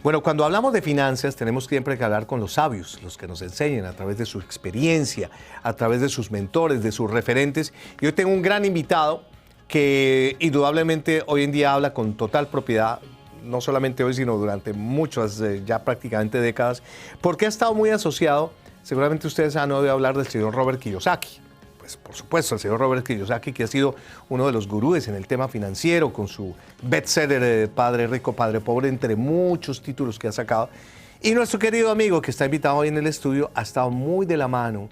Bueno, cuando hablamos de finanzas tenemos siempre que hablar con los sabios, los que nos enseñan a través de su experiencia, a través de sus mentores, de sus referentes. Y hoy tengo un gran invitado que indudablemente hoy en día habla con total propiedad, no solamente hoy, sino durante muchas, ya prácticamente décadas, porque ha estado muy asociado, seguramente ustedes han oído hablar del señor Robert Kiyosaki. Pues por supuesto, el señor Robert Kiyosaki, que ha sido uno de los gurúes en el tema financiero, con su bestseller Padre Rico, Padre Pobre, entre muchos títulos que ha sacado. Y nuestro querido amigo, que está invitado hoy en el estudio, ha estado muy de la mano,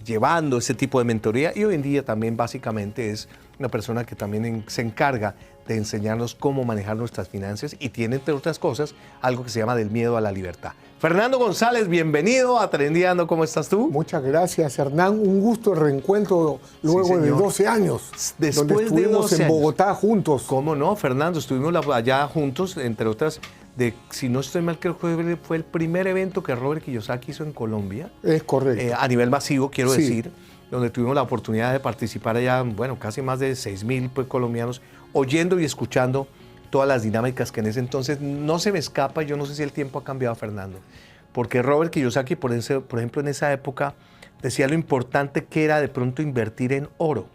llevando ese tipo de mentoría, y hoy en día también básicamente es una persona que también se encarga de enseñarnos cómo manejar nuestras finanzas y tiene, entre otras cosas, algo que se llama del miedo a la libertad. Fernando González, bienvenido a Trendiando. ¿Cómo estás tú? Muchas gracias, Hernán. Un gusto el reencuentro luego de 12 años. Después donde estuvimos en Bogotá juntos. ¿Cómo no, Fernando? Estuvimos allá juntos, entre otras, si no estoy mal, creo que fue el primer evento que Robert Kiyosaki hizo en Colombia. Es correcto. A nivel masivo, quiero decir, donde tuvimos la oportunidad de participar allá, bueno, casi más de 6,000 colombianos, oyendo y escuchando todas las dinámicas que en ese entonces no se me escapa. Yo no sé si el tiempo ha cambiado, Fernando, porque Robert Kiyosaki, por ejemplo, en esa época decía lo importante que era de pronto invertir en oro,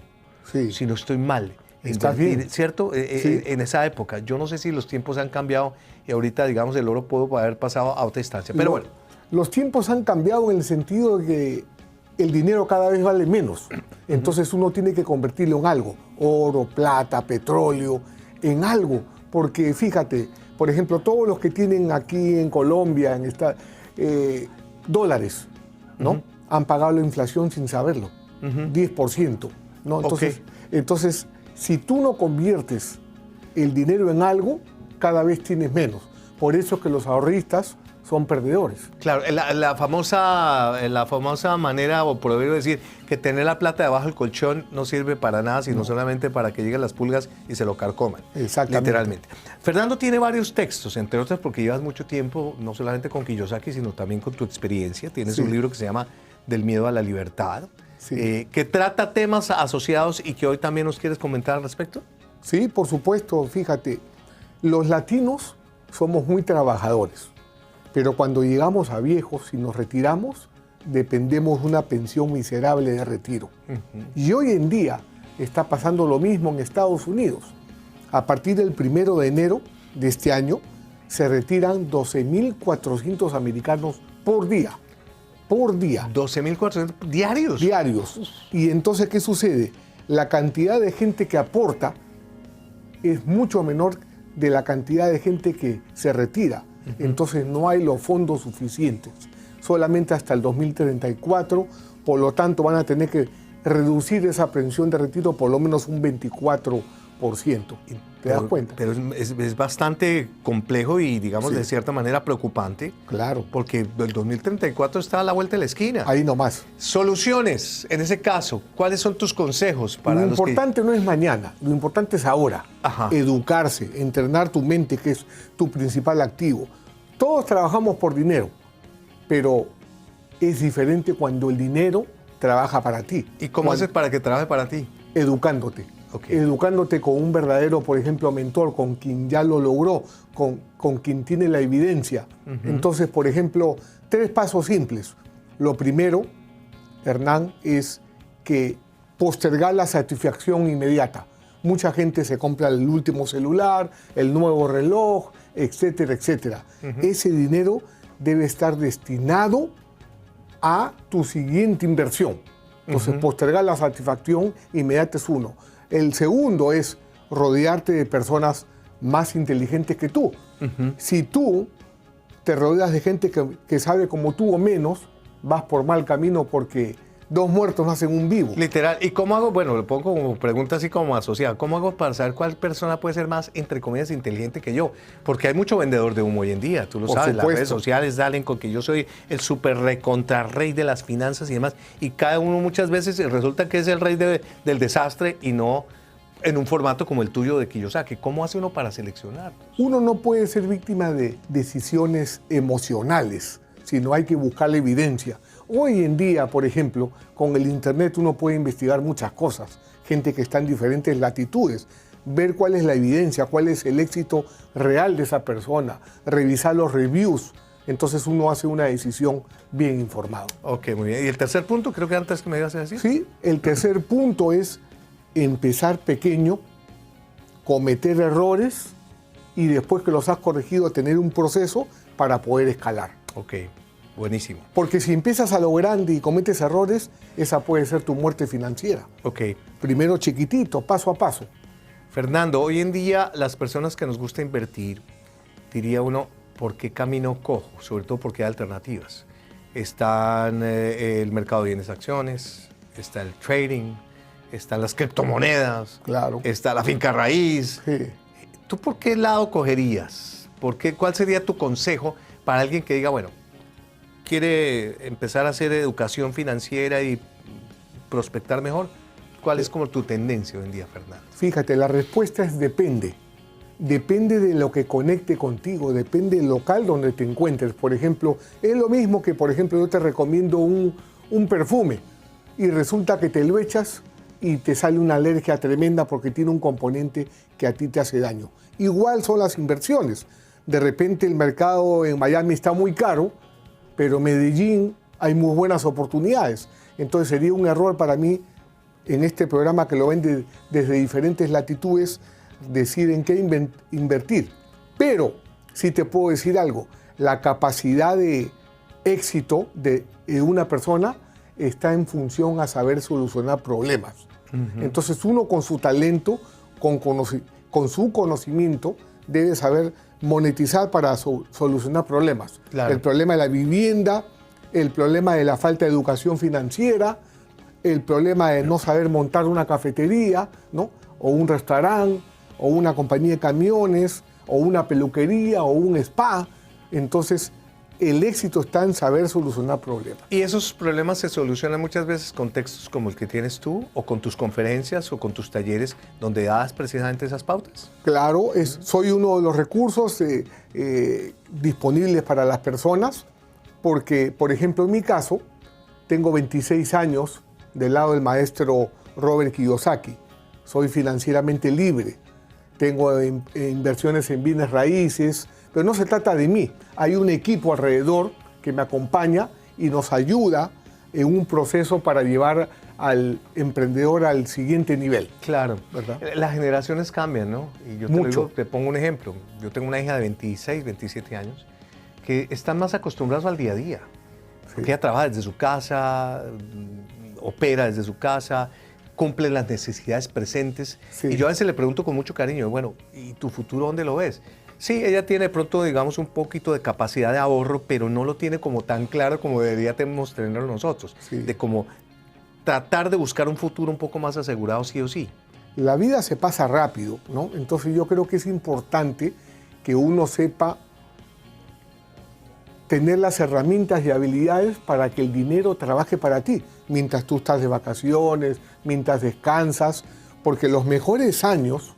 si no estoy mal. ¿Estás bien? ¿Cierto? En esa época. Yo no sé si los tiempos han cambiado y ahorita, digamos, el oro puede haber pasado a otra instancia. Pero bueno. Los tiempos han cambiado en el sentido de que el dinero cada vez vale menos. Entonces uno tiene que convertirlo en algo. Oro, plata, petróleo, en algo. Porque fíjate, por ejemplo, todos los que tienen aquí en Colombia, dólares, ¿no? Han pagado la inflación sin saberlo. 10%, ¿no? Entonces, si tú no conviertes el dinero en algo, cada vez tienes menos. Por eso es que los ahorristas son perdedores. Claro, la famosa manera o proverbio de decir que tener la plata debajo del colchón no sirve para nada, sino solamente para que lleguen las pulgas y se lo carcoman. Exactamente. Literalmente. Fernando tiene varios textos, entre otros porque llevas mucho tiempo, no solamente con Kiyosaki, sino también con tu experiencia. Tienes un libro que se llama Del miedo a la libertad, que trata temas asociados y que hoy también nos quieres comentar al respecto. Sí, por supuesto. Fíjate, los latinos somos muy trabajadores. Pero cuando llegamos a viejos y nos retiramos, dependemos de una pensión miserable de retiro. Y hoy en día está pasando lo mismo en Estados Unidos. A partir del 1 de enero de este año, se retiran 12.400 americanos por día. Por día. 12.400 diarios. Diarios. Y entonces, ¿qué sucede? La cantidad de gente que aporta es mucho menor de la cantidad de gente que se retira. Entonces no hay los fondos suficientes, solamente hasta el 2034, por lo tanto van a tener que reducir esa pensión de retiro por lo menos un 24%. ¿Te das cuenta? Pero es bastante complejo y, digamos, de cierta manera preocupante. Claro. Porque el 2034 está a la vuelta de la esquina. Ahí nomás. Soluciones, en ese caso, ¿cuáles son tus consejos para Lo importante no es mañana, lo importante es ahora. Educarse, entrenar tu mente, que es tu principal activo. Todos trabajamos por dinero, pero es diferente cuando el dinero trabaja para ti. ¿Y cómo haces para que trabaje para ti? Educándote. Educándote con un verdadero, por ejemplo, mentor, con quien ya lo logró, con quien tiene la evidencia. Entonces, por ejemplo, 3 pasos simples. Lo primero, Hernán, es que postergar la satisfacción inmediata. Mucha gente se compra el último celular, el nuevo reloj, etcétera, etcétera. Ese dinero debe estar destinado a tu siguiente inversión. Entonces, postergar la satisfacción inmediata es uno. El segundo es rodearte de personas más inteligentes que tú. Si tú te rodeas de gente que sabe como tú o menos, vas por mal camino porque 2 muertos no hacen un vivo. Literal. ¿Y cómo hago? Bueno, lo pongo como pregunta así como asociada. ¿Cómo hago para saber cuál persona puede ser más, entre comillas, inteligente que yo? Porque hay mucho vendedor de humo hoy en día, tú lo sabes. Las redes sociales salen con que yo soy el súper recontra rey de las finanzas y demás. Y cada uno muchas veces resulta que es el rey del desastre y no en un formato como el tuyo de Kiyosaki. ¿Cómo hace uno para seleccionar? Uno no puede ser víctima de decisiones emocionales, sino hay que buscar la evidencia. Hoy en día, por ejemplo, con el internet uno puede investigar muchas cosas, gente que está en diferentes latitudes. ver cuál es la evidencia, cuál es el éxito real de esa persona, revisar los reviews. Entonces uno hace una decisión bien informada. Ok, muy bien. ¿Y el tercer punto? Creo que antes que me ibas a decir. Sí, el tercer punto es empezar pequeño, cometer errores y después que los has corregido tener un proceso para poder escalar. Ok, buenísimo. Porque si empiezas a lo grande y cometes errores, esa puede ser tu muerte financiera. Ok. Primero chiquitito, paso a paso. Fernando, hoy en día las personas que nos gusta invertir, diría uno, ¿por qué camino cojo? Sobre todo porque hay alternativas. Están el mercado de bienes acciones, está el trading, están las criptomonedas, Claro. está la finca raíz. Sí. ¿Tú por qué lado cogerías? ¿Cuál sería tu consejo para alguien que diga, bueno, quiere empezar a hacer educación financiera y prospectar mejor? ¿Cuál es como tu tendencia hoy en día, Fernando? Fíjate, la respuesta es depende. Depende de lo que conecte contigo, depende del local donde te encuentres. Por ejemplo, es lo mismo que, por ejemplo, yo te recomiendo un perfume y resulta que te lo echas y te sale una alergia tremenda porque tiene un componente que a ti te hace daño. Igual son las inversiones. De repente el mercado en Miami está muy caro, pero en Medellín hay muy buenas oportunidades. Entonces sería un error para mí en este programa que lo ven desde diferentes latitudes, decir en qué invertir. Pero sí te puedo decir algo, la capacidad de éxito de una persona está en función a saber solucionar problemas. Entonces uno con su talento, con su conocimiento, debe saber monetizar para solucionar problemas. Claro. El problema de la vivienda, el problema de la falta de educación financiera, el problema de no saber montar una cafetería, ¿no? O un restaurante, o una compañía de camiones, o una peluquería, o un spa. Entonces, el éxito está en saber solucionar problemas. ¿Y esos problemas se solucionan muchas veces con textos como el que tienes tú, o con tus conferencias, o con tus talleres, donde das precisamente esas pautas? Claro, soy uno de los recursos disponibles para las personas, porque, por ejemplo, en mi caso, tengo 26 años del lado del maestro Robert Kiyosaki. Soy financieramente libre. Tengo inversiones en bienes raíces, pero no se trata de mí. Hay un equipo alrededor que me acompaña y nos ayuda en un proceso para llevar al emprendedor al siguiente nivel. Claro, ¿verdad? Las generaciones cambian, ¿no? Y yo te pongo un ejemplo. Yo tengo una hija de 26, 27 años que están más acostumbrados al día a día. Sí. Porque ella trabaja desde su casa, opera desde su casa, cumple las necesidades presentes. Sí. Y yo a veces le pregunto con mucho cariño, bueno, ¿y tu futuro dónde lo ves? Sí, ella tiene de pronto, digamos, un poquito de capacidad de ahorro, pero no lo tiene como tan claro como deberíamos tenerlo nosotros. Sí. De como tratar de buscar un futuro un poco más asegurado sí o sí. La vida se pasa rápido, ¿no? Entonces yo creo que es importante que uno sepa tener las herramientas y habilidades para que el dinero trabaje para ti, mientras tú estás de vacaciones, mientras descansas, porque los mejores años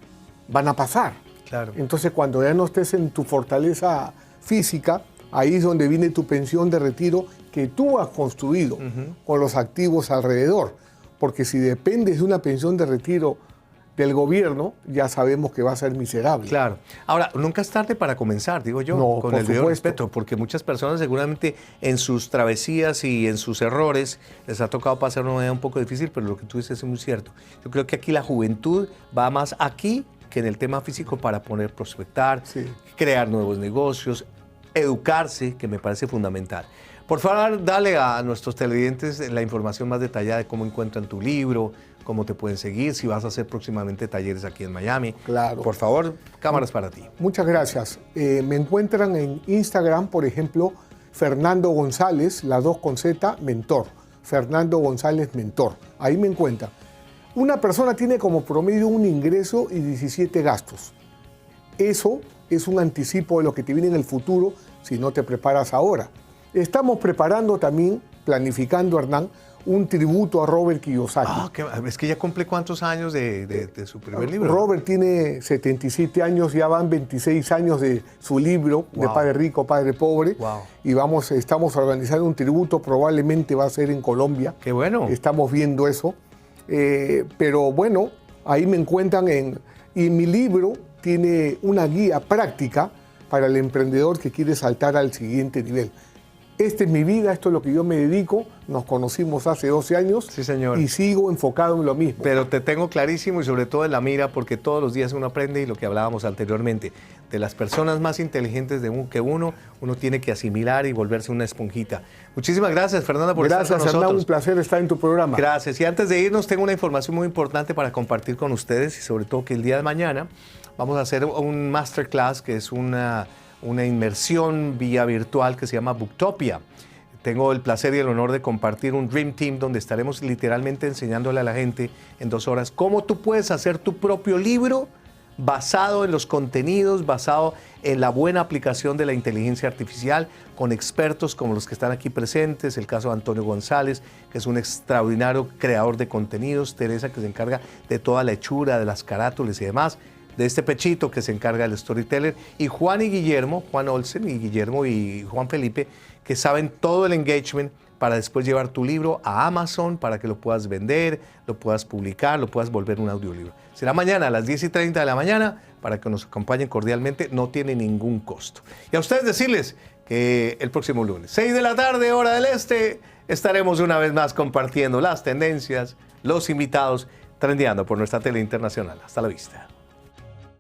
van a pasar. Claro. Entonces, cuando ya no estés en tu fortaleza física, ahí es donde viene tu pensión de retiro que tú has construido con los activos alrededor. Porque si dependes de una pensión de retiro del gobierno, ya sabemos que va a ser miserable. Claro. Ahora, nunca es tarde para comenzar, digo yo, no, con el debido respeto, porque muchas personas seguramente en sus travesías y en sus errores les ha tocado pasar una vida un poco difícil, pero lo que tú dices es muy cierto. Yo creo que aquí la juventud va más aquí que en el tema físico para poder prospectar, sí, crear nuevos negocios, educarse, que me parece fundamental. Por favor, dale a nuestros televidentes la información más detallada de cómo encuentran tu libro, cómo te pueden seguir, si vas a hacer próximamente talleres aquí en Miami. Claro. Por favor, cámaras para ti. Muchas gracias. Me encuentran en Instagram, por ejemplo, Fernando González, las dos con Z, mentor. Fernando González, mentor. Ahí me encuentran. Una persona tiene como promedio un ingreso y 17 gastos. Eso es un anticipo de lo que te viene en el futuro si no te preparas ahora. Estamos preparando también, planificando, Hernán, un tributo a Robert Kiyosaki. Ah, es que ya cumple ¿cuántos años de su primer libro? Robert tiene 77 años, ya van 26 años de su libro, wow, de Padre Rico, Padre Pobre. Wow. Y estamos organizando un tributo, probablemente va a ser en Colombia. ¡Qué bueno! Estamos viendo eso. Pero bueno, ahí me encuentran en Y mi libro tiene una guía práctica para el emprendedor que quiere saltar al siguiente nivel. Esta es mi vida, esto es lo que yo me dedico. Nos conocimos hace 12 años. Sí, señor. Y sigo enfocado en lo mismo. Pero te tengo clarísimo y sobre todo en la mira, porque todos los días uno aprende, y lo que hablábamos anteriormente, de las personas más inteligentes que uno tiene que asimilar y volverse una esponjita. Muchísimas gracias, Fernanda, por estar con nosotros. Gracias, Hernán, un placer estar en tu programa. Gracias. Y antes de irnos, tengo una información muy importante para compartir con ustedes, y sobre todo que el día de mañana vamos a hacer un masterclass, que es una inmersión vía virtual que se llama Booktopia. Tengo el placer y el honor de compartir un Dream Team donde estaremos literalmente enseñándole a la gente en 2 horas cómo tú puedes hacer tu propio libro basado en los contenidos, basado en la buena aplicación de la inteligencia artificial, con expertos como los que están aquí presentes, el caso de Antonio González, que es un extraordinario creador de contenidos, Teresa, que se encarga de toda la hechura, de las carátulas y demás, de este Pechito, que se encarga del storyteller, y Juan y Guillermo, Juan Olsen y Guillermo y Juan Felipe, que saben todo el engagement para después llevar tu libro a Amazon para que lo puedas vender, lo puedas publicar, lo puedas volver un audiolibro. Será mañana a las 10:30 de la mañana para que nos acompañen cordialmente, no tiene ningún costo. Y a ustedes decirles que el próximo lunes, 6 de la tarde, hora del este, estaremos una vez más compartiendo las tendencias, los invitados, trendeando por nuestra tele internacional. Hasta la vista.